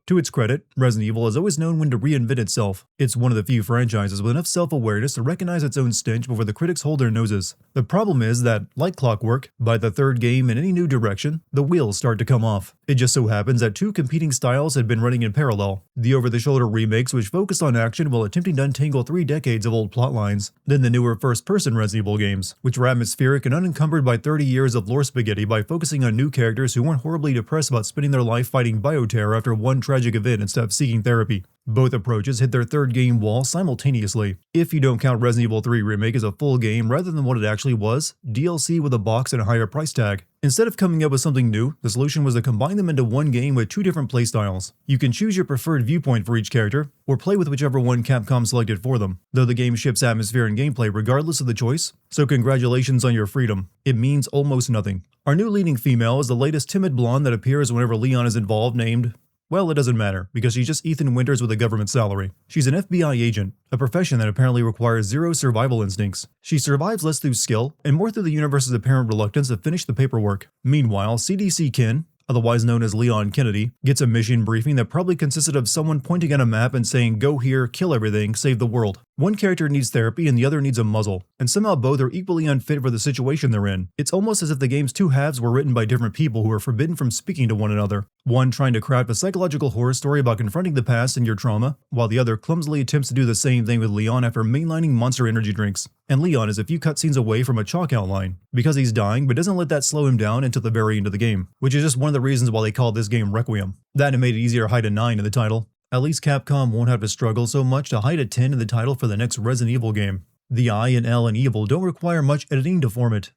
To its credit, Resident Evil has always known when to reinvent itself. It's one of the few franchises with enough self-awareness to recognize its own stench before the critics hold their noses. The problem is that, like clockwork, by the third game in any new direction, the wheels start to come off. It just so happens that two competing styles had been running in parallel. The over-the-shoulder remakes which focused on action while attempting to untangle 3 decades of old plotlines. Then the newer first-person Resident Evil games, which were atmospheric and unencumbered by 30 years of lore spaghetti by focusing on new characters who weren't horribly depressed about spending their life fighting bioterror after one tragic event instead of seeking therapy. Both approaches hit their third game wall simultaneously. If you don't count Resident Evil 3 Remake as a full game rather than what it actually was, DLC with a box and a higher price tag. Instead of coming up with something new, the solution was to combine them into one game with 2 different playstyles. You can choose your preferred viewpoint for each character, or play with whichever one Capcom selected for them, though the game ships atmosphere and gameplay regardless of the choice, so congratulations on your freedom. It means almost nothing. Our new leading female is the latest timid blonde that appears whenever Leon is involved, named... well, it doesn't matter, because she's just Ethan Winters with a government salary. She's an FBI agent, a profession that apparently requires 0 survival instincts. She survives less through skill, and more through the universe's apparent reluctance to finish the paperwork. Meanwhile, CDC Ken, otherwise known as Leon Kennedy, gets a mission briefing that probably consisted of someone pointing at a map and saying, "Go here, kill everything, save the world." One character needs therapy and the other needs a muzzle, and somehow both are equally unfit for the situation they're in. It's almost as if the game's 2 halves were written by different people who are forbidden from speaking to one another. One trying to craft a psychological horror story about confronting the past and your trauma, while the other clumsily attempts to do the same thing with Leon after mainlining Monster energy drinks. And Leon is a few cutscenes away from a chalk outline, because he's dying but doesn't let that slow him down until the very end of the game, which is just one of the reasons why they call this game Requiem. That and it made it easier to hide a 9 in the title. At least Capcom won't have to struggle so much to hide a 10 in the title for the next Resident Evil game. The I and L in Evil don't require much editing to form it.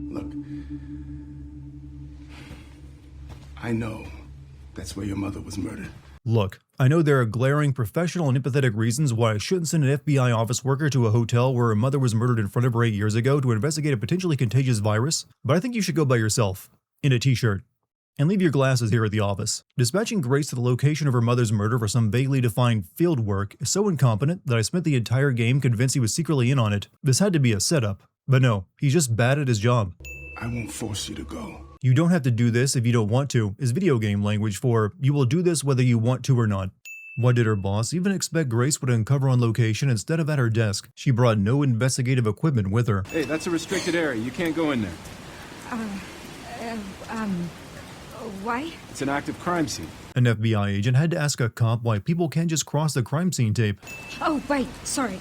Look, I know that's where your mother was murdered. Look, I know there are glaring professional and empathetic reasons why I shouldn't send an FBI office worker to a hotel where her mother was murdered in front of her 8 years ago to investigate a potentially contagious virus, but I think you should go by yourself, in a t-shirt. And leave your glasses here at the office. Dispatching Grace to the location of her mother's murder for some vaguely defined field work is so incompetent that I spent the entire game convinced he was secretly in on it. This had to be a setup. But no, he's just bad at his job. I won't force you to go. You don't have to do this if you don't want to is video game language for you will do this whether you want to or not. Why did her boss even expect Grace would uncover on location instead of at her desk? She brought no investigative equipment with her. Hey, that's a restricted area. You can't go in there. Why? It's an active crime scene. An FBI agent had to ask a cop why people can't just cross the crime scene tape. Oh, right. Sorry.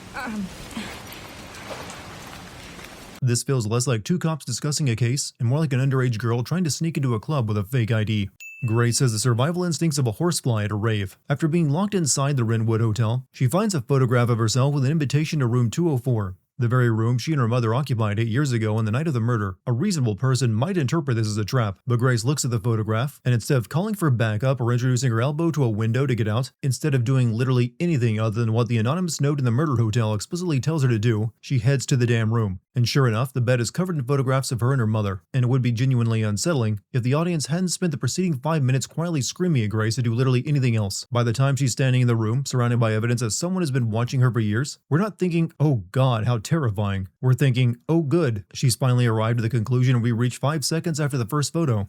This feels less like 2 cops discussing a case and more like an underage girl trying to sneak into a club with a fake ID. Grace has the survival instincts of a horsefly at a rave. After being locked inside the Wrenwood Hotel, she finds a photograph of herself with an invitation to room 204. The very room she and her mother occupied 8 years ago on the night of the murder. A reasonable person might interpret this as a trap, but Grace looks at the photograph, and instead of calling for backup or introducing her elbow to a window to get out, instead of doing literally anything other than what the anonymous note in the murder hotel explicitly tells her to do, she heads to the damn room. And sure enough, the bed is covered in photographs of her and her mother, and it would be genuinely unsettling if the audience hadn't spent the preceding 5 minutes quietly screaming at Grace to do literally anything else. By the time she's standing in the room, surrounded by evidence that someone has been watching her for years, we're not thinking, "Oh God, how terrifying." We're thinking, "Oh good, she's finally arrived at the conclusion we reached 5 seconds after the first photo."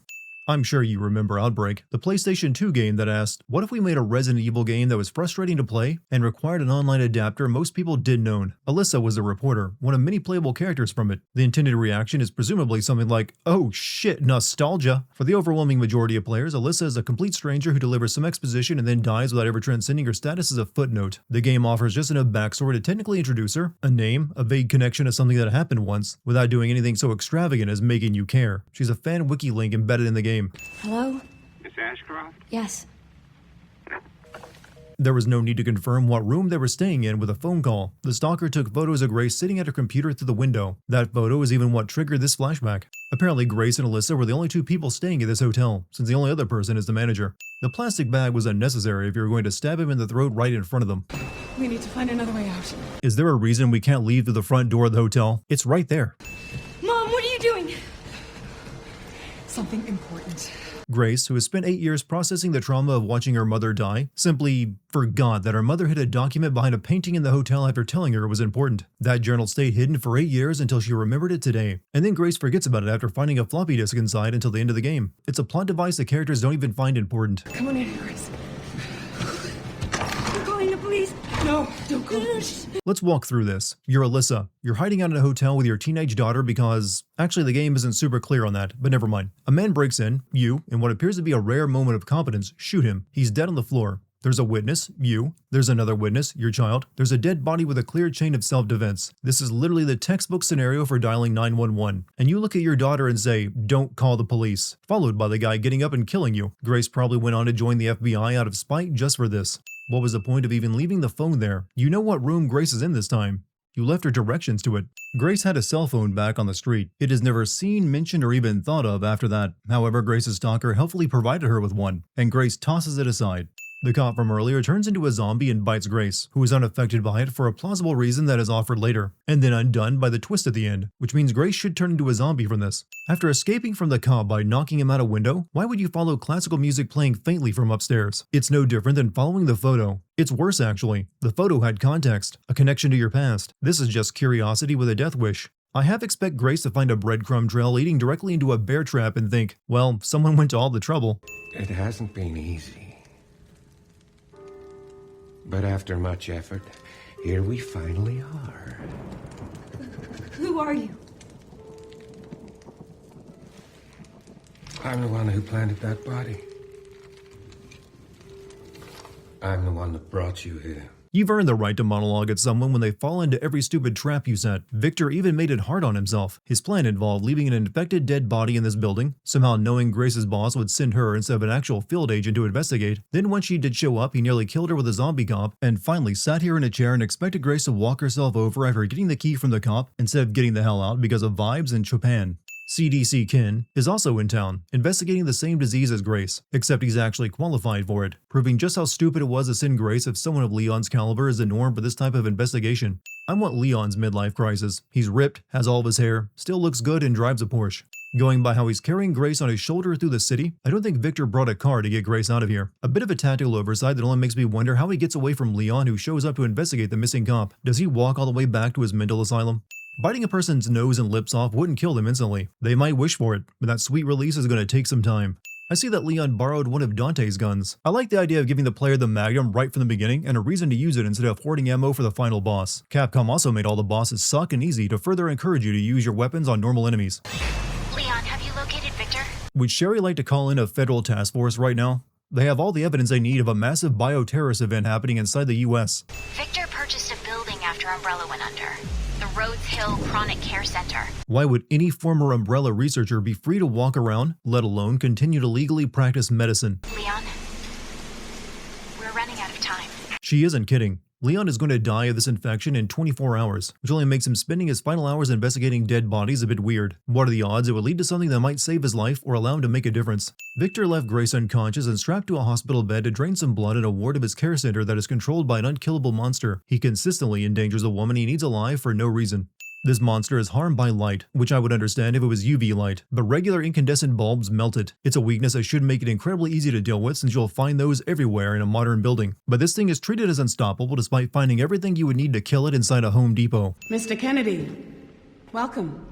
I'm sure you remember Outbreak, the PlayStation 2 game that asked, what if we made a Resident Evil game that was frustrating to play and required an online adapter most people didn't own? Alyssa was the reporter, one of many playable characters from it. The intended reaction is presumably something like, "Oh shit, nostalgia." For the overwhelming majority of players, Alyssa is a complete stranger who delivers some exposition and then dies without ever transcending her status as a footnote. The game offers just enough backstory to technically introduce her, a name, a vague connection to something that happened once, without doing anything so extravagant as making you care. She's a fan wiki link embedded in the game. Hello? Miss Ashcroft? Yes. There was no need to confirm what room they were staying in with a phone call. The stalker took photos of Grace sitting at her computer through the window. That photo is even what triggered this flashback. Apparently, Grace and Alyssa were the only 2 people staying at this hotel, since the only other person is the manager. The plastic bag was unnecessary if you were going to stab him in the throat right in front of them. We need to find another way out. Is there a reason we can't leave through the front door of the hotel? It's right there. Mom, what are you doing? Something important. Grace, who has spent 8 years processing the trauma of watching her mother die, simply forgot that her mother hid a document behind a painting in the hotel after telling her it was important. That journal stayed hidden for 8 years until she remembered it today. And then Grace forgets about it after finding a floppy disk inside until the end of the game. It's a plot device the characters don't even find important. Come on in, Grace. Let's walk through this. You're Alyssa. You're hiding out in a hotel with your teenage daughter because... Actually, the game isn't super clear on that, but never mind. A man breaks in, you, in what appears to be a rare moment of competence, shoot him. He's dead on the floor. There's a witness, you. There's another witness, your child. There's a dead body with a clear chain of self-defense. This is literally the textbook scenario for dialing 911. And you look at your daughter and say, "Don't call the police," followed by the guy getting up and killing you. Grace probably went on to join the FBI out of spite just for this. What was the point of even leaving the phone there? You know what room Grace is in this time. You left her directions to it. Grace had a cell phone back on the street. It is never seen, mentioned, or even thought of after that. However, Grace's stalker helpfully provided her with one, and Grace tosses it aside. The cop from earlier turns into a zombie and bites Grace, who is unaffected by it for a plausible reason that is offered later, and then undone by the twist at the end, which means Grace should turn into a zombie from this. After escaping from the cop by knocking him out a window, why would you follow classical music playing faintly from upstairs? It's no different than following the photo. It's worse actually. The photo had context, a connection to your past. This is just curiosity with a death wish. I half expect Grace to find a breadcrumb trail leading directly into a bear trap and think, well, someone went to all the trouble. It hasn't been easy. But after much effort, here we finally are. Who are you? I'm the one who planted that body. I'm the one that brought you here. You've earned the right to monologue at someone when they fall into every stupid trap you set. Victor even made it hard on himself. His plan involved leaving an infected dead body in this building, somehow knowing Grace's boss would send her instead of an actual field agent to investigate. Then when she did show up, he nearly killed her with a zombie cop, and finally sat here in a chair and expected Grace to walk herself over after getting the key from the cop instead of getting the hell out because of vibes and Chopin. CDC Ken is also in town, investigating the same disease as Grace, except he's actually qualified for it, proving just how stupid it was to send Grace if someone of Leon's caliber is the norm for this type of investigation. I want Leon's midlife crisis. He's ripped, has all of his hair, still looks good, and drives a Porsche. Going by how he's carrying Grace on his shoulder through the city, I don't think Victor brought a car to get Grace out of here. A bit of a tactical oversight that only makes me wonder how he gets away from Leon, who shows up to investigate the missing cop. Does he walk all the way back to his mental asylum? Biting a person's nose and lips off wouldn't kill them instantly. They might wish for it, but that sweet release is going to take some time. I see that Leon borrowed one of Dante's guns. I like the idea of giving the player the Magnum right from the beginning and a reason to use it instead of hoarding ammo for the final boss. Capcom also made all the bosses suck and easy to further encourage you to use your weapons on normal enemies. Leon, have you located Victor? Would Sherry like to call in a federal task force right now? They have all the evidence they need of a massive bioterrorist event happening inside the US. Victor purchased a building after Umbrella went under. The Rhodes Hill Chronic Care Center. Why would any former Umbrella researcher be free to walk around, let alone continue to legally practice medicine? Leon, we're running out of time. She isn't kidding. Leon is going to die of this infection in 24 hours, which only makes him spending his final hours investigating dead bodies a bit weird. What are the odds it would lead to something that might save his life or allow him to make a difference? Victor left Grace unconscious and strapped to a hospital bed to drain some blood in a ward of his care center that is controlled by an unkillable monster. He consistently endangers a woman he needs alive for no reason. This monster is harmed by light, which I would understand if it was UV light, but regular incandescent bulbs melt it. It's a weakness that should make it incredibly easy to deal with since you'll find those everywhere in a modern building. But this thing is treated as unstoppable despite finding everything you would need to kill it inside a Home Depot. Mr. Kennedy, welcome.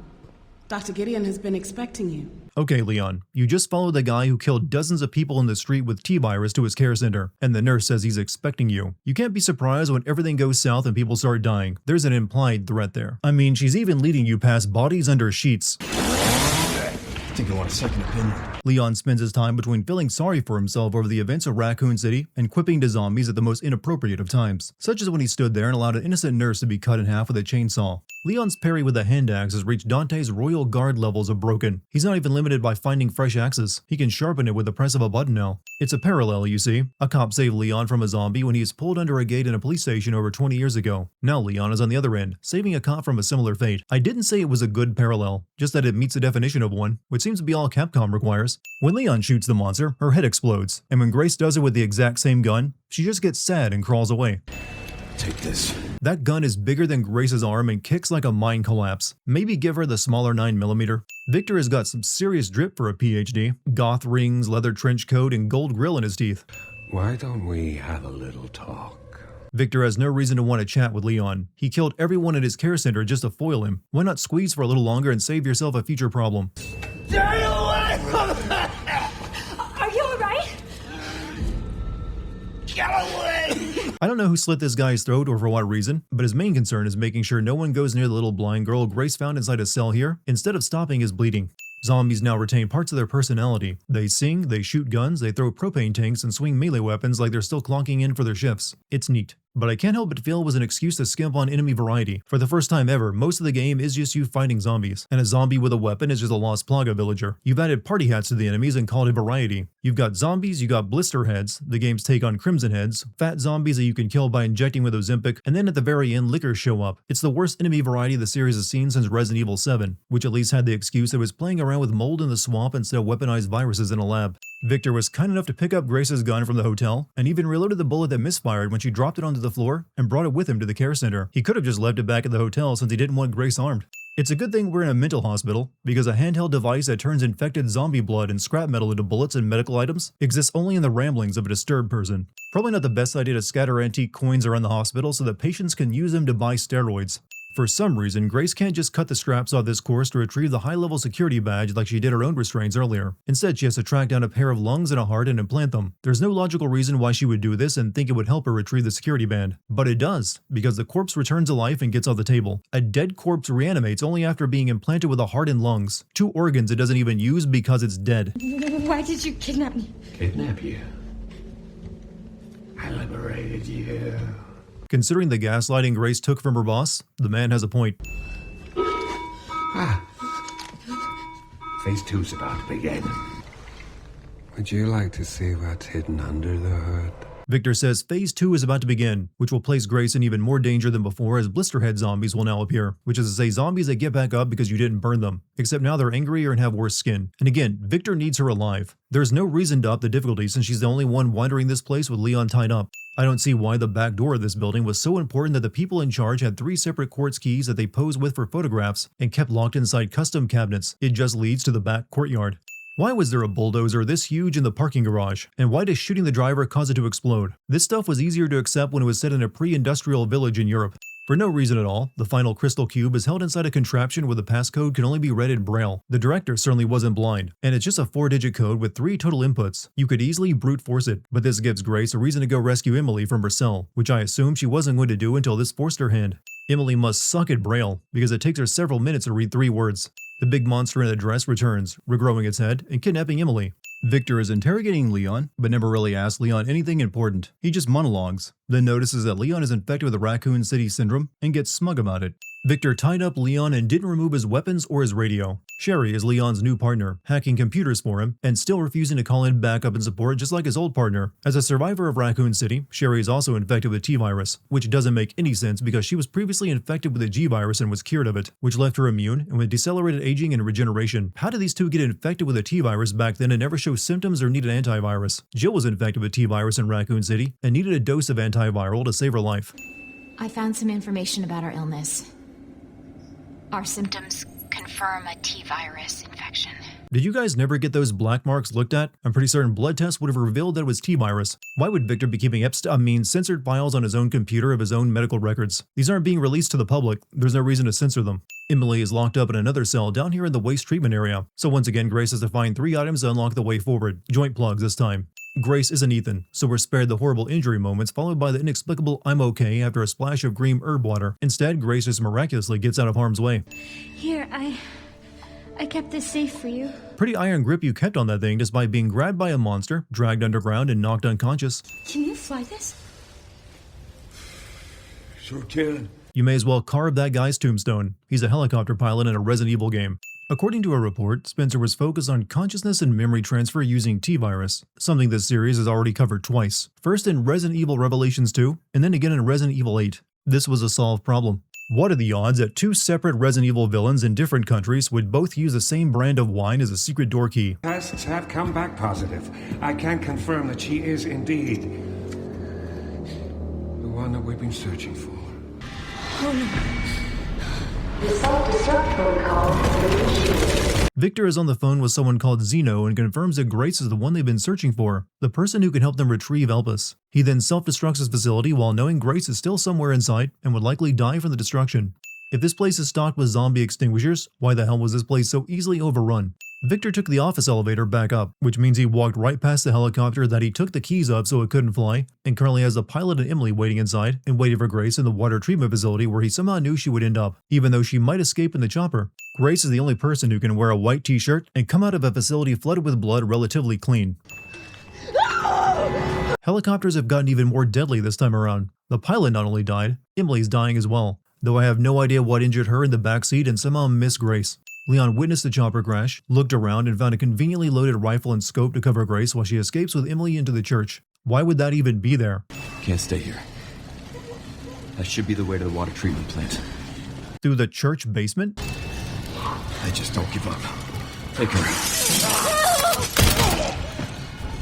Dr. Gideon has been expecting you. Okay, Leon, you just followed the guy who killed dozens of people in the street with T-virus to his care center, and the nurse says he's expecting you. You can't be surprised when everything goes south and people start dying. There's an implied threat there. I mean, she's even leading you past bodies under sheets. I think I want a second opinion. Leon spends his time between feeling sorry for himself over the events of Raccoon City and quipping to zombies at the most inappropriate of times, such as when he stood there and allowed an innocent nurse to be cut in half with a chainsaw. Leon's parry with a hand axe has reached Dante's Royal Guard levels of broken. He's not even limited by finding fresh axes. He can sharpen it with the press of a button now. It's a parallel, you see. A cop saved Leon from a zombie when he was pulled under a gate in a police station over 20 years ago. Now Leon is on the other end, saving a cop from a similar fate. I didn't say it was a good parallel, just that it meets the definition of one, which seems to be all Capcom requires. When Leon shoots the monster, her head explodes, and when Grace does it with the exact same gun, she just gets sad and crawls away. Take this. That gun is bigger than Grace's arm and kicks like a mine collapse. Maybe give her the smaller 9mm. Victor has got some serious drip for a PhD. Goth rings, leather trench coat, and gold grill in his teeth. Why don't we have a little talk? Victor has no reason to want to chat with Leon. He killed everyone at his care center just to foil him. Why not squeeze for a little longer and save yourself a future problem? Are you alright? Get away! I don't know who slit this guy's throat or for what reason, but his main concern is making sure no one goes near the little blind girl Grace found inside a cell here, instead of stopping his bleeding. Zombies now retain parts of their personality. They sing, they shoot guns, they throw propane tanks and swing melee weapons like they're still clocking in for their shifts. It's neat. But I can't help but feel it was an excuse to skimp on enemy variety. For the first time ever, most of the game is just you fighting zombies, and a zombie with a weapon is just a Lost Plaga villager. You've added party hats to the enemies and called it variety. You've got zombies, you got blister heads, the game's take on crimson heads, fat zombies that you can kill by injecting with Ozempic, and then at the very end, lickers show up. It's the worst enemy variety the series has seen since Resident Evil 7, which at least had the excuse it was playing around with mold in the swamp instead of weaponized viruses in a lab. Victor was kind enough to pick up Grace's gun from the hotel, and even reloaded the bullet that misfired when she dropped it onto the floor and brought it with him to the care center. He could have just left it back at the hotel since he didn't want Grace armed. It's a good thing we're in a mental hospital, because a handheld device that turns infected zombie blood and scrap metal into bullets and medical items exists only in the ramblings of a disturbed person. Probably not the best idea to scatter antique coins around the hospital so that patients can use them to buy steroids. For some reason, Grace can't just cut the straps off this course to retrieve the high-level security badge like she did her own restraints earlier. Instead, she has to track down a pair of lungs and a heart and implant them. There's no logical reason why she would do this and think it would help her retrieve the security band. But it does, because the corpse returns to life and gets off the table. A dead corpse reanimates only after being implanted with a heart and lungs, two organs it doesn't even use because it's dead. Why did you kidnap me? Kidnap you? I liberated you. Considering the gaslighting Grace took from her boss, the man has a point. Phase 2's about to begin. Would you like to see what's hidden under the hood? Victor says Phase 2 is about to begin, which will place Grace in even more danger than before as blisterhead zombies will now appear, which is to say zombies that get back up because you didn't burn them, except now they're angrier and have worse skin. And again, Victor needs her alive. There's no reason to up the difficulty since she's the only one wandering this place with Leon tied up. I don't see why the back door of this building was so important that the people in charge had 3 separate quartz keys that they posed with for photographs and kept locked inside custom cabinets. It just leads to the back courtyard. Why was there a bulldozer this huge in the parking garage? And why does shooting the driver cause it to explode? This stuff was easier to accept when it was set in a pre-industrial village in Europe. For no reason at all, the final crystal cube is held inside a contraption where the passcode can only be read in Braille. The director certainly wasn't blind, and it's just a 4-digit code with 3 total inputs. You could easily brute force it, but this gives Grace a reason to go rescue Emily from her cell, which I assume she wasn't going to do until this forced her hand. Emily must suck at Braille, because it takes her several minutes to read 3 words. The big monster in the dress returns, regrowing its head and kidnapping Emily. Victor is interrogating Leon, but never really asks Leon anything important. He just monologues, then notices that Leon is infected with the Raccoon City Syndrome and gets smug about it. Victor tied up Leon and didn't remove his weapons or his radio. Sherry is Leon's new partner, hacking computers for him and still refusing to call in backup and support just like his old partner. As a survivor of Raccoon City, Sherry is also infected with T-virus, which doesn't make any sense because she was previously infected with the G-virus and was cured of it, which left her immune and with decelerated aging and regeneration. How did these two get infected with a T-virus back then and never show symptoms or need an antivirus? Jill was infected with T-virus in Raccoon City and needed a dose of antiviral to save her life. I found some information about our illness. Our symptoms confirm a T-virus infection. Did you guys never get those black marks looked at? I'm pretty certain blood tests would have revealed that it was T-virus. Why would Victor be keeping censored files on his own computer of his own medical records? These aren't being released to the public. There's no reason to censor them. Emily is locked up in another cell down here in the waste treatment area. So once again, Grace has to find 3 items to unlock the way forward. Joint plugs this time. Grace isn't Ethan, so we're spared the horrible injury moments followed by the inexplicable I'm okay after a splash of green herb water. Instead, Grace just miraculously gets out of harm's way. Here, I kept this safe for you. Pretty iron grip you kept on that thing despite being grabbed by a monster, dragged underground, and knocked unconscious. Can you fly this? Sure can. You may as well carve that guy's tombstone. He's a helicopter pilot in a Resident Evil game. According to a report, Spencer was focused on consciousness and memory transfer using T-virus, something this series has already covered twice. First in Resident Evil Revelations 2, and then again in Resident Evil 8. This was a solved problem. What are the odds that 2 separate Resident Evil villains in different countries would both use the same brand of wine as a secret door key? Tests have come back positive. I can confirm that she is indeed the one that we've been searching for. Oh no. The self-destruct protocol is initiated. Victor is on the phone with someone called Zeno and confirms that Grace is the one they've been searching for, the person who can help them retrieve Elpis. He then self-destructs his facility while knowing Grace is still somewhere inside and would likely die from the destruction. If this place is stocked with zombie extinguishers, why the hell was this place so easily overrun? Victor took the office elevator back up, which means he walked right past the helicopter that he took the keys of so it couldn't fly, and currently has the pilot and Emily waiting inside and waiting for Grace in the water treatment facility where he somehow knew she would end up, even though she might escape in the chopper. Grace is the only person who can wear a white t-shirt and come out of a facility flooded with blood relatively clean. Helicopters have gotten even more deadly this time around. The pilot not only died, Emily's dying as well, though I have no idea what injured her in the backseat and somehow missed Grace. Leon witnessed the chopper crash, looked around, and found a conveniently loaded rifle and scope to cover Grace while she escapes with Emily into the church. Why would that even be there? Can't stay here. That should be the way to the water treatment plant. Through the church basement? I just don't give up. Take her.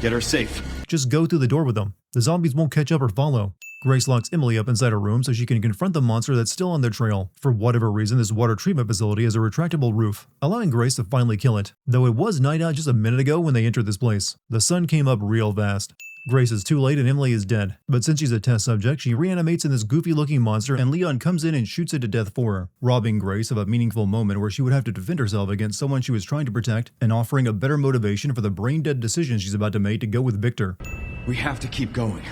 Get her safe. Just go through the door with them. The zombies won't catch up or follow. Grace locks Emily up inside a room so she can confront the monster that's still on their trail. For whatever reason, this water treatment facility has a retractable roof, allowing Grace to finally kill it. Though it was night out just a minute ago when they entered this place. The sun came up real fast. Grace is too late and Emily is dead. But since she's a test subject, she reanimates in this goofy-looking monster and Leon comes in and shoots it to death for her, robbing Grace of a meaningful moment where she would have to defend herself against someone she was trying to protect and offering a better motivation for the brain-dead decision she's about to make to go with Victor. We have to keep going.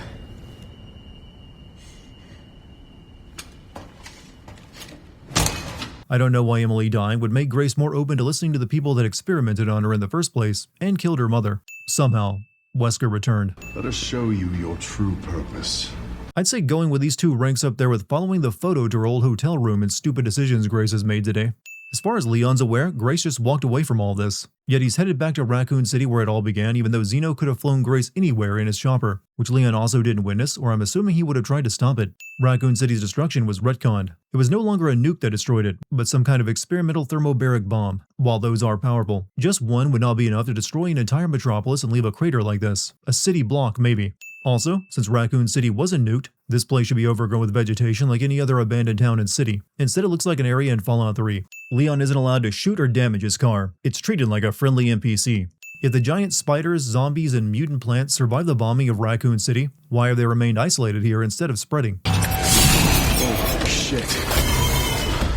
I don't know why Emily dying would make Grace more open to listening to the people that experimented on her in the first place and killed her mother. Somehow, Wesker returned. Let us show you your true purpose. I'd say going with these two ranks up there with following the photo to her old hotel room and stupid decisions Grace has made today. As far as Leon's aware, Grace just walked away from all this. Yet he's headed back to Raccoon City where it all began, even though Zeno could have flown Grace anywhere in his chopper, which Leon also didn't witness, or I'm assuming he would have tried to stop it. Raccoon City's destruction was retconned. It was no longer a nuke that destroyed it, but some kind of experimental thermobaric bomb. While those are powerful, just one would not be enough to destroy an entire metropolis and leave a crater like this. A city block, maybe. Also, since Raccoon City wasn't nuked, this place should be overgrown with vegetation like any other abandoned town and city. Instead, it looks like an area in Fallout 3. Leon isn't allowed to shoot or damage his car. It's treated like a friendly NPC. If the giant spiders, zombies, and mutant plants survived the bombing of Raccoon City, why have they remained isolated here instead of spreading? Oh, shit.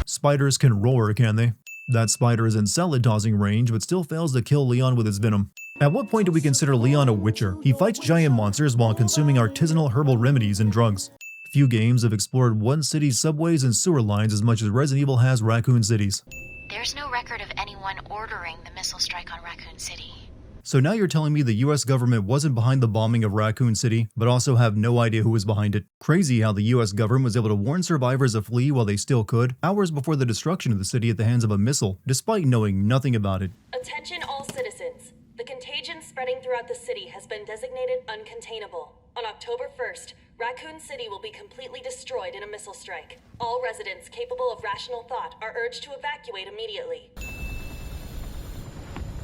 Spiders can roar, can they? That spider is in salad tossing range but still fails to kill Leon with its venom. At what point do we consider Leon a witcher? He fights giant monsters while consuming artisanal herbal remedies and drugs. Few games have explored one city's subways and sewer lines as much as Resident Evil has Raccoon City's. There's no record of anyone ordering the missile strike on Raccoon City. So now you're telling me the US government wasn't behind the bombing of Raccoon City, but also have no idea who was behind it. Crazy how the US government was able to warn survivors to flee while they still could, hours before the destruction of the city at the hands of a missile, despite knowing nothing about it. Attention all citizens. The contagion spreading throughout the city has been designated uncontainable. On October 1st, Raccoon City will be completely destroyed in a missile strike. All residents capable of rational thought are urged to evacuate immediately.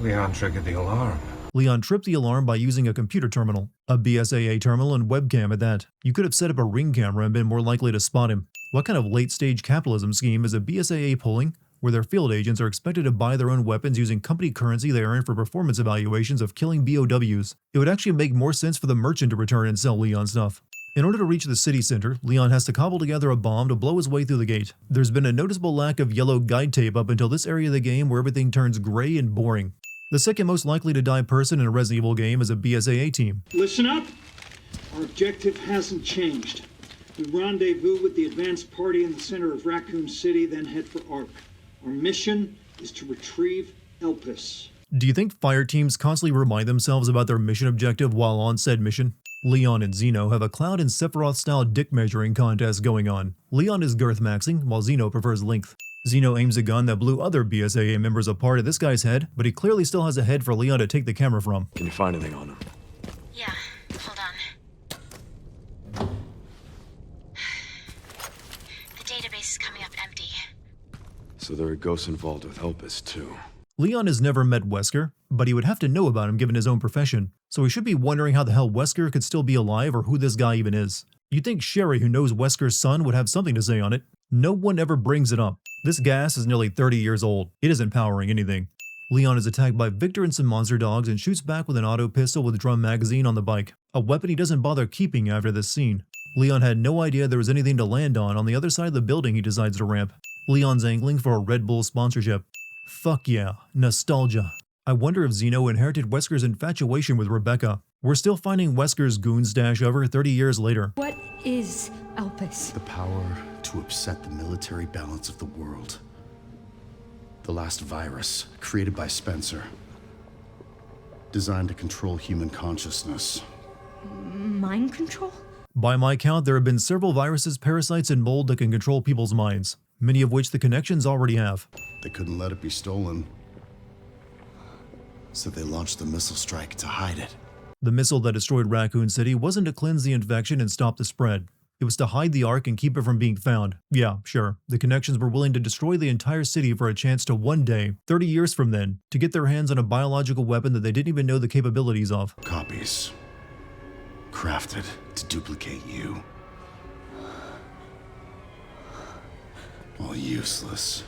Leon triggered the alarm. Leon tripped the alarm by using a computer terminal, a BSAA terminal and webcam at that. You could have set up a ring camera and been more likely to spot him. What kind of late-stage capitalism scheme is a BSAA pulling, where their field agents are expected to buy their own weapons using company currency they earn for performance evaluations of killing BOWs? It would actually make more sense for the merchant to return and sell Leon stuff. In order to reach the city center, Leon has to cobble together a bomb to blow his way through the gate. There's been a noticeable lack of yellow guide tape up until this area of the game where everything turns gray and boring. The second most likely to die person in a Resident Evil game is a BSAA team. Listen up! Our objective hasn't changed. We rendezvous with the advanced party in the center of Raccoon City, then head for ARC. Our mission is to retrieve Elpis. Do you think fire teams constantly remind themselves about their mission objective while on said mission? Leon and Zeno have a Cloud and Sephiroth-style dick measuring contest going on. Leon is girth maxing, while Zeno prefers length. Zeno aims a gun that blew other BSAA members apart at this guy's head, but he clearly still has a head for Leon to take the camera from. Can you find anything on him? Yeah, hold on. The database is coming up empty. So there are ghosts involved with Elpis, too. Leon has never met Wesker, but he would have to know about him given his own profession, so he should be wondering how the hell Wesker could still be alive or who this guy even is. You'd think Sherry, who knows Wesker's son, would have something to say on it. No one ever brings it up. This gas is nearly 30 years old. It isn't powering anything. Leon is attacked by Victor and some monster dogs and shoots back with an auto pistol with drum magazine on the bike, a weapon he doesn't bother keeping after this scene. Leon had no idea there was anything to land on the other side of the building he decides to ramp. Leon's angling for a Red Bull sponsorship. Fuck yeah, nostalgia. I wonder if Zeno inherited Wesker's infatuation with Rebecca. We're still finding Wesker's goon stash over 30 years later. What is Elpis? The power to upset the military balance of the world. The last virus, created by Spencer. Designed to control human consciousness. Mind control? By my count, there have been several viruses, parasites, and mold that can control people's minds, many of which the connections already have. They couldn't let it be stolen. So they launched the missile strike to hide it. The missile that destroyed Raccoon City wasn't to cleanse the infection and stop the spread. It was to hide the Ark and keep it from being found. Yeah, sure, the connections were willing to destroy the entire city for a chance to one day, 30 years from then, to get their hands on a biological weapon that they didn't even know the capabilities of. Copies. Crafted to duplicate you. All useless.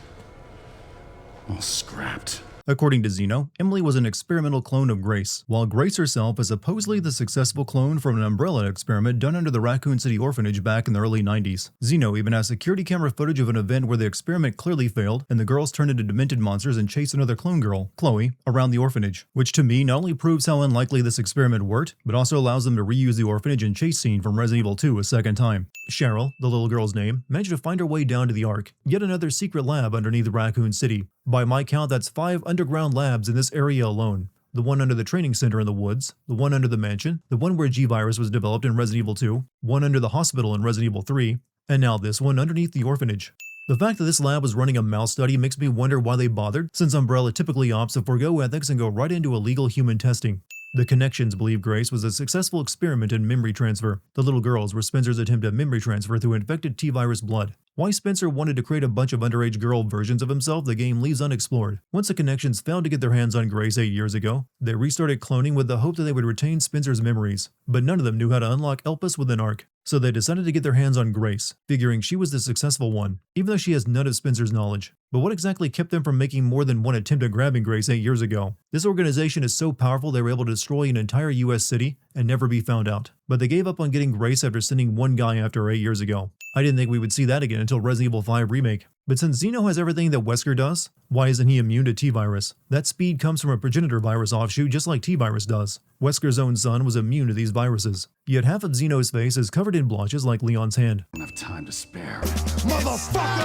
All scrapped. According to Zeno, Emily was an experimental clone of Grace, while Grace herself is supposedly the successful clone from an Umbrella experiment done under the Raccoon City orphanage back in the early 90s. Zeno even has security camera footage of an event where the experiment clearly failed and the girls turned into demented monsters and chased another clone girl, Chloe, around the orphanage, which to me not only proves how unlikely this experiment worked, but also allows them to reuse the orphanage and chase scene from Resident Evil 2 a second time. Cheryl, the little girl's name, managed to find her way down to the Ark, yet another secret lab underneath Raccoon City. By my count, that's 5 underground labs in this area alone. The one under the training center in the woods, the one under the mansion, the one where G-Virus was developed in Resident Evil 2, one under the hospital in Resident Evil 3, and now this one underneath the orphanage. The fact that this lab was running a mouse study makes me wonder why they bothered, since Umbrella typically opts to forego ethics and go right into illegal human testing. The Connections believe Grace was a successful experiment in memory transfer. The little girls were Spencer's attempt at memory transfer through infected T-Virus blood. Why Spencer wanted to create a bunch of underage girl versions of himself the game leaves unexplored. Once the Connections failed to get their hands on Grace 8 years ago, they restarted cloning with the hope that they would retain Spencer's memories, but none of them knew how to unlock Elpis with an Ark. So they decided to get their hands on Grace, figuring she was the successful one, even though she has none of Spencer's knowledge. But what exactly kept them from making more than one attempt at grabbing Grace 8 years ago? This organization is so powerful they were able to destroy an entire US city and never be found out. But they gave up on getting Grace after sending one guy after her 8 years ago. I didn't think we would see that again until Resident Evil 5 Remake. But since Zeno has everything that Wesker does, why isn't he immune to T-Virus? That speed comes from a progenitor virus offshoot just like T-Virus does. Wesker's own son was immune to these viruses. Yet half of Zeno's face is covered in blotches like Leon's hand. I don't have time to spare. Motherfucker!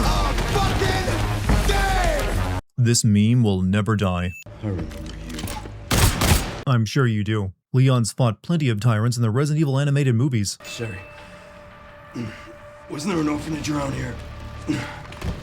I'm fucking dead! This meme will never die. I remember you. I'm sure you do. Leon's fought plenty of tyrants in the Resident Evil animated movies. Sherry. Wasn't there an orphanage around here?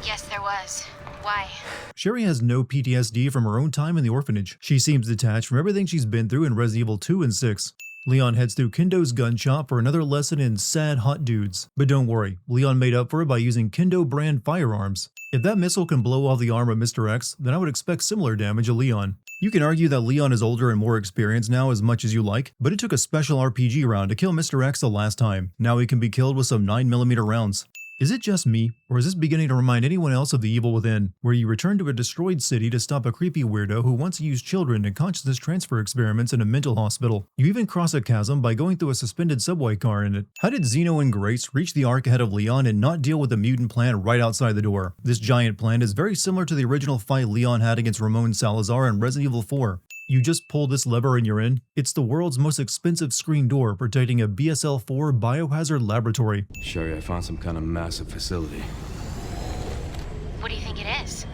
Yes, there was. Why? Sherry has no PTSD from her own time in the orphanage. She seems detached from everything she's been through in Resident Evil 2 and 6. Leon heads through Kendo's gun shop for another lesson in sad hot dudes. But don't worry, Leon made up for it by using Kendo brand firearms. If that missile can blow off the arm of Mr. X, then I would expect similar damage of Leon. You can argue that Leon is older and more experienced now as much as you like, but it took a special RPG round to kill Mr. X the last time. Now he can be killed with some 9mm rounds. Is it just me, or is this beginning to remind anyone else of The Evil Within, where you return to a destroyed city to stop a creepy weirdo who wants to use children in consciousness transfer experiments in a mental hospital? You even cross a chasm by going through a suspended subway car in it. How did Zeno and Grace reach the Ark ahead of Leon and not deal with the mutant plant right outside the door? This giant plant is very similar to the original fight Leon had against Ramon Salazar in Resident Evil 4. You just pull this lever and you're in. It's the world's most expensive screen door protecting a BSL-4 biohazard laboratory. Sherry, I found some kind of massive facility. What do you think it is?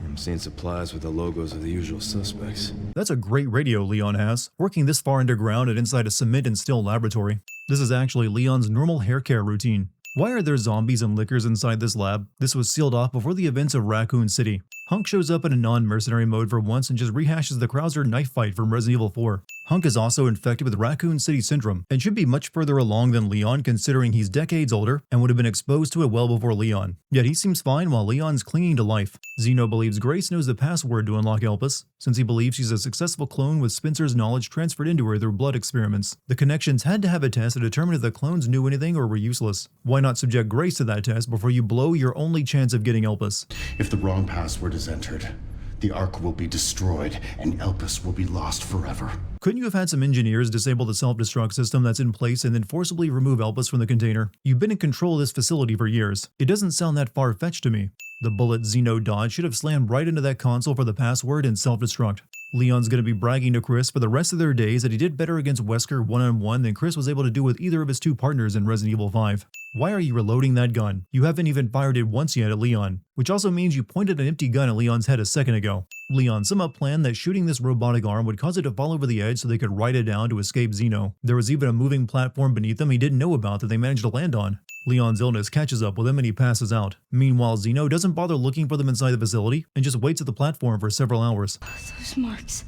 I'm seeing supplies with the logos of the usual suspects. That's a great radio Leon has, working this far underground and inside a cement and steel laboratory. This is actually Leon's normal hair care routine. Why are there zombies and lickers inside this lab? This was sealed off before the events of Raccoon City. Hunk shows up in a non-mercenary mode for once and just rehashes the Krauser knife fight from Resident Evil 4. Hunk is also infected with Raccoon City Syndrome and should be much further along than Leon considering he's decades older and would have been exposed to it well before Leon. Yet he seems fine while Leon's clinging to life. Zeno believes Grace knows the password to unlock Elpis, since he believes she's a successful clone with Spencer's knowledge transferred into her through blood experiments. The Connections had to have a test to determine if the clones knew anything or were useless. Why not subject Grace to that test before you blow your only chance of getting Elpis? If the wrong password is entered, the Ark will be destroyed and Elpis will be lost forever. Couldn't you have had some engineers disable the self-destruct system that's in place and then forcibly remove Elpis from the container? You've been in control of this facility for years. It doesn't sound that far-fetched to me. The bullet Xeno dodged should have slammed right into that console for the password and self-destruct. Leon's gonna be bragging to Chris for the rest of their days that he did better against Wesker one-on-one than Chris was able to do with either of his two partners in Resident Evil 5. Why are you reloading that gun? You haven't even fired it once yet at Leon, which also means you pointed an empty gun at Leon's head a second ago. Leon somehow planned that shooting this robotic arm would cause it to fall over the edge so they could ride it down to escape Xeno. There was even a moving platform beneath them he didn't know about that they managed to land on. Leon's illness catches up with him and he passes out. Meanwhile, Xeno doesn't bother looking for them inside the facility and just waits at the platform for several hours. Those marks.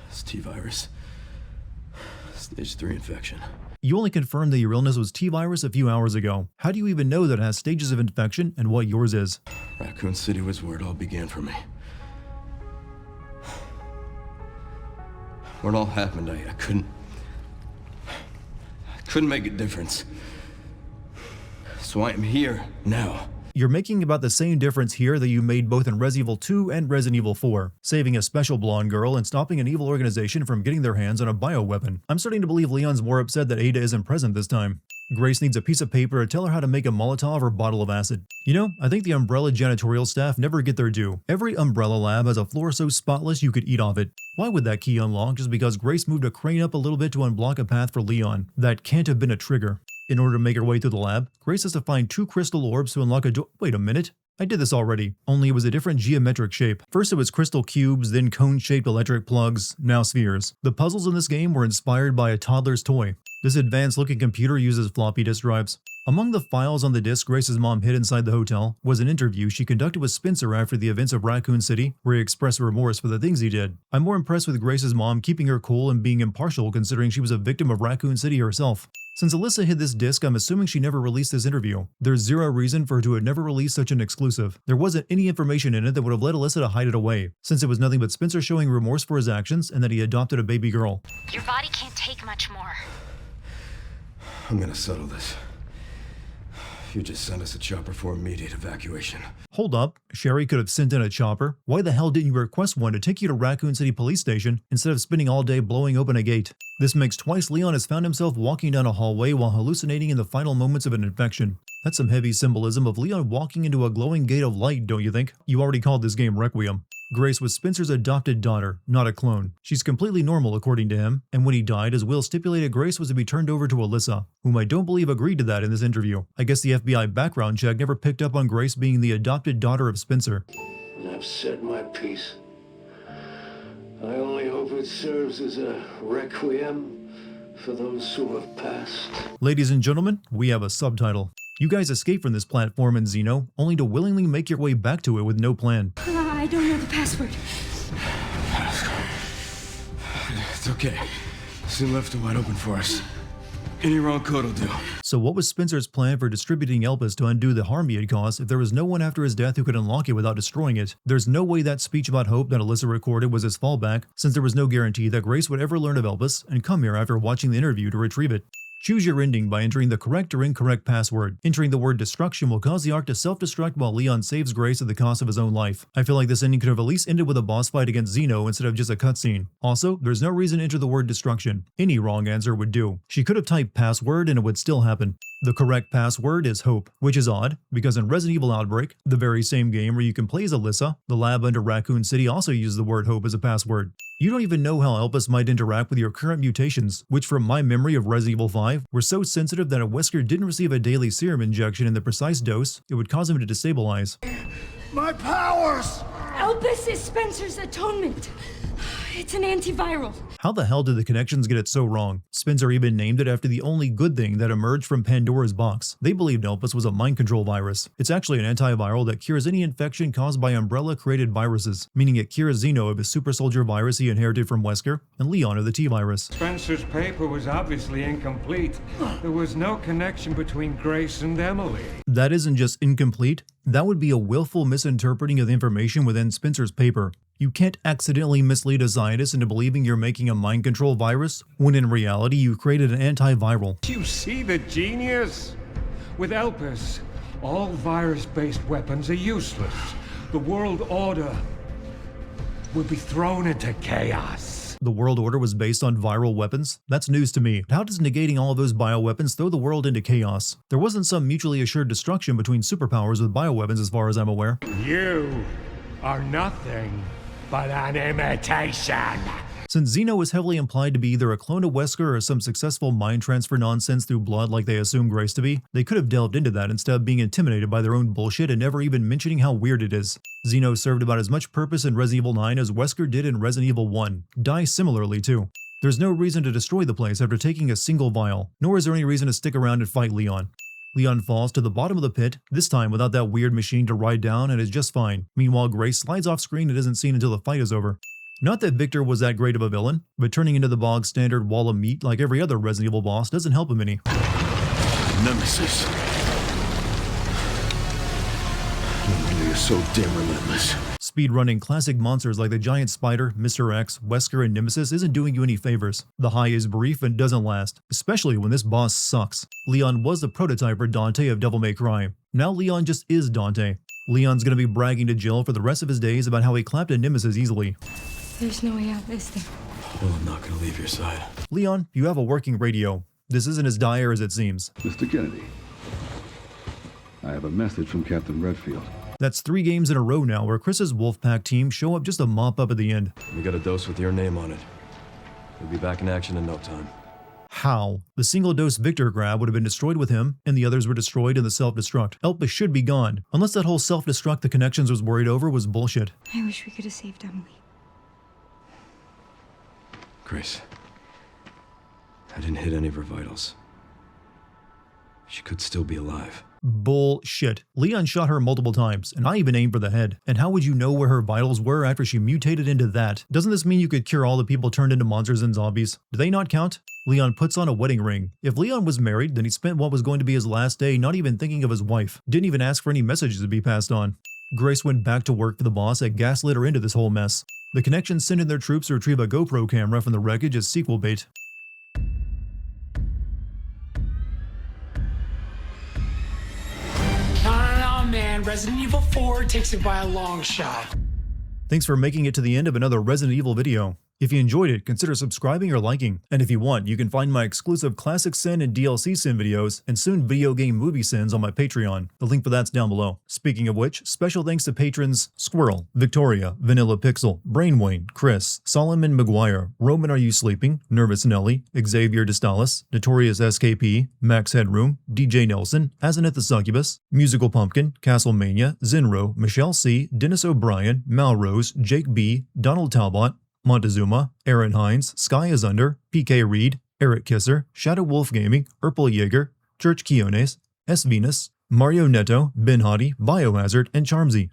It's T-virus. Stage 3 infection. You only confirmed that your illness was T-virus a few hours ago. How do you even know that it has stages of infection and what yours is? Raccoon City was where it all began for me. When it all happened, I couldn't make a difference. So I am here now. You're making about the same difference here that you made both in Resident Evil 2 and Resident Evil 4, saving a special blonde girl and stopping an evil organization from getting their hands on a bioweapon. I'm starting to believe Leon's more upset that Ada isn't present this time. Grace needs a piece of paper to tell her how to make a Molotov or bottle of acid. You know, I think the Umbrella janitorial staff never get their due. Every Umbrella lab has a floor so spotless you could eat off it. Why would that key unlock just because Grace moved a crane up a little bit to unblock a path for Leon? That can't have been a trigger. In order to make her way through the lab, Grace has to find 2 crystal orbs to unlock a door. Wait a minute. I did this already, only it was a different geometric shape. First it was crystal cubes, then cone-shaped electric plugs, now spheres. The puzzles in this game were inspired by a toddler's toy. This advanced-looking computer uses floppy disk drives. Among the files on the disk Grace's mom hid inside the hotel was an interview she conducted with Spencer after the events of Raccoon City, where he expressed remorse for the things he did. I'm more impressed with Grace's mom keeping her cool and being impartial considering she was a victim of Raccoon City herself. Since Alyssa hid this disc, I'm assuming she never released this interview. There's zero reason for her to have never released such an exclusive. There wasn't any information in it that would have led Alyssa to hide it away, since it was nothing but Spencer showing remorse for his actions and that he adopted a baby girl. Your body can't take much more. I'm gonna settle this. You just sent us a chopper for immediate evacuation. Hold up, Sherry could have sent in a chopper. Why the hell didn't you request one to take you to Raccoon City Police Station instead of spending all day blowing open a gate? This makes twice Leon has found himself walking down a hallway while hallucinating in the final moments of an infection. That's some heavy symbolism of Leon walking into a glowing gate of light, don't you think? You already called this game Requiem. Grace was Spencer's adopted daughter, not a clone. She's completely normal according to him, and when he died, his will stipulated Grace was to be turned over to Alyssa, whom I don't believe agreed to that in this interview. I guess the FBI background check never picked up on Grace being the adopted daughter of Spencer. I've said my piece. I only hope it serves as a requiem for those who have passed. Ladies and gentlemen, we have a subtitle. You guys escaped from this platform in Xeno, only to willingly make your way back to it with no plan. I don't know the password. It's okay. Soon left it wide open for us. Any wrong code will do. So what was Spencer's plan for distributing Elpis to undo the harm he had caused if there was no one after his death who could unlock it without destroying it? There's no way that speech about hope that Alyssa recorded was his fallback, since there was no guarantee that Grace would ever learn of Elpis and come here after watching the interview to retrieve it. Choose your ending by entering the correct or incorrect password. Entering the word destruction will cause the arc to self-destruct while Leon saves Grace at the cost of his own life. I feel like this ending could have at least ended with a boss fight against Xeno instead of just a cutscene. Also, there's no reason to enter the word destruction. Any wrong answer would do. She could have typed password and it would still happen. The correct password is hope, which is odd, because in Resident Evil Outbreak, the very same game where you can play as Alyssa, the lab under Raccoon City also uses the word hope as a password. You don't even know how Elpis might interact with your current mutations, which from my memory of Resident Evil 5 were so sensitive that if Wesker didn't receive a daily serum injection in the precise dose, it would cause him to destabilize. My powers! Elpis is Spencer's atonement. It's an antiviral. How the hell did the connections get it so wrong? Spencer even named it after the only good thing that emerged from Pandora's box. They believed Elpis was a mind control virus. It's actually an antiviral that cures any infection caused by Umbrella-created viruses, meaning it cures Xeno of his super soldier virus he inherited from Wesker, and Leon of the T-virus. Spencer's paper was obviously incomplete. There was no connection between Grace and Emily. That isn't just incomplete. That would be a willful misinterpreting of the information within Spencer's paper. You can't accidentally mislead a scientist into believing you're making a mind control virus, when in reality you created an antiviral. You see the genius? With Elpis, all virus-based weapons are useless. The world order will be thrown into chaos. The world order was based on viral weapons? That's news to me. How does negating all of those bioweapons throw the world into chaos? There wasn't some mutually assured destruction between superpowers with bioweapons as far as I'm aware. You are nothing but an imitation. Since Zeno is heavily implied to be either a clone of Wesker or some successful mind transfer nonsense through blood like they assume Grace to be, they could have delved into that instead of being intimidated by their own bullshit and never even mentioning how weird it is. Zeno served about as much purpose in Resident Evil 9 as Wesker did in Resident Evil 1. Die similarly too. There's no reason to destroy the place after taking a single vial, nor is there any reason to stick around and fight Leon. Leon falls to the bottom of the pit, this time without that weird machine to ride down, and is just fine. Meanwhile, Grace slides off screen and isn't seen until the fight is over. Not that Victor was that great of a villain, but turning into the bog standard wall of meat like every other Resident Evil boss doesn't help him any. Nemesis. No wonder you're so damn relentless. Speedrunning classic monsters like the giant spider, Mr.X, Wesker, and Nemesis isn't doing you any favors. The high is brief and doesn't last, especially when this boss sucks. Leon was the prototype for Dante of Devil May Cry. Now Leon just is Dante. Leon's gonna be bragging to Jill for the rest of his days about how he clapped a Nemesis easily. There's no way out, is there? Well, I'm not gonna leave your side. Leon, you have a working radio. This isn't as dire as it seems. Mr. Kennedy, I have a message from Captain Redfield. That's 3 games in a row now where Chris's Wolfpack team show up just to mop up at the end. We got a dose with your name on it. We'll be back in action in no time. How? The single-dose Victor grab would have been destroyed with him, and the others were destroyed in the self-destruct. Elpis should be gone, unless that whole self-destruct the Connections was worried over was bullshit. I wish we could have saved Emily. Grace, I didn't hit any of her vitals. She could still be alive. Bullshit. Leon shot her multiple times, and I even aimed for the head. And how would you know where her vitals were after she mutated into that? Doesn't this mean you could cure all the people turned into monsters and zombies? Do they not count? Leon puts on a wedding ring. If Leon was married, then he spent what was going to be his last day not even thinking of his wife. Didn't even ask for any messages to be passed on. Grace went back to work for the boss and gaslit her into this whole mess. The Connections sent in their troops to retrieve a GoPro camera from the wreckage as sequel bait. No, man. Resident Evil 4 takes it by a long shot. Thanks for making it to the end of another Resident Evil video. If you enjoyed it, consider subscribing or liking. And if you want, you can find my exclusive Classic Sin and DLC Sin videos, and soon video game movie sins on my Patreon. The link for that's down below. Speaking of which, special thanks to patrons Squirrel, Victoria, Vanilla Pixel, Brainwayne, Chris, Solomon McGuire, Roman Are You Sleeping, Nervous Nelly, Xavier Destalis, Notorious SKP, Max Headroom, DJ Nelson, Azenith the Succubus, Musical Pumpkin, Castlemania, Zinro, Michelle C, Dennis O'Brien, Malrose, Jake B, Donald Talbot, Montezuma, Aaron Hines, Sky is Under, PK Reed, Eric Kisser, Shadow Wolf Gaming, Urpel Jaeger, Church Kiones, S. Venus, Mario Neto, Ben Hottie, Biohazard, and Charmsy.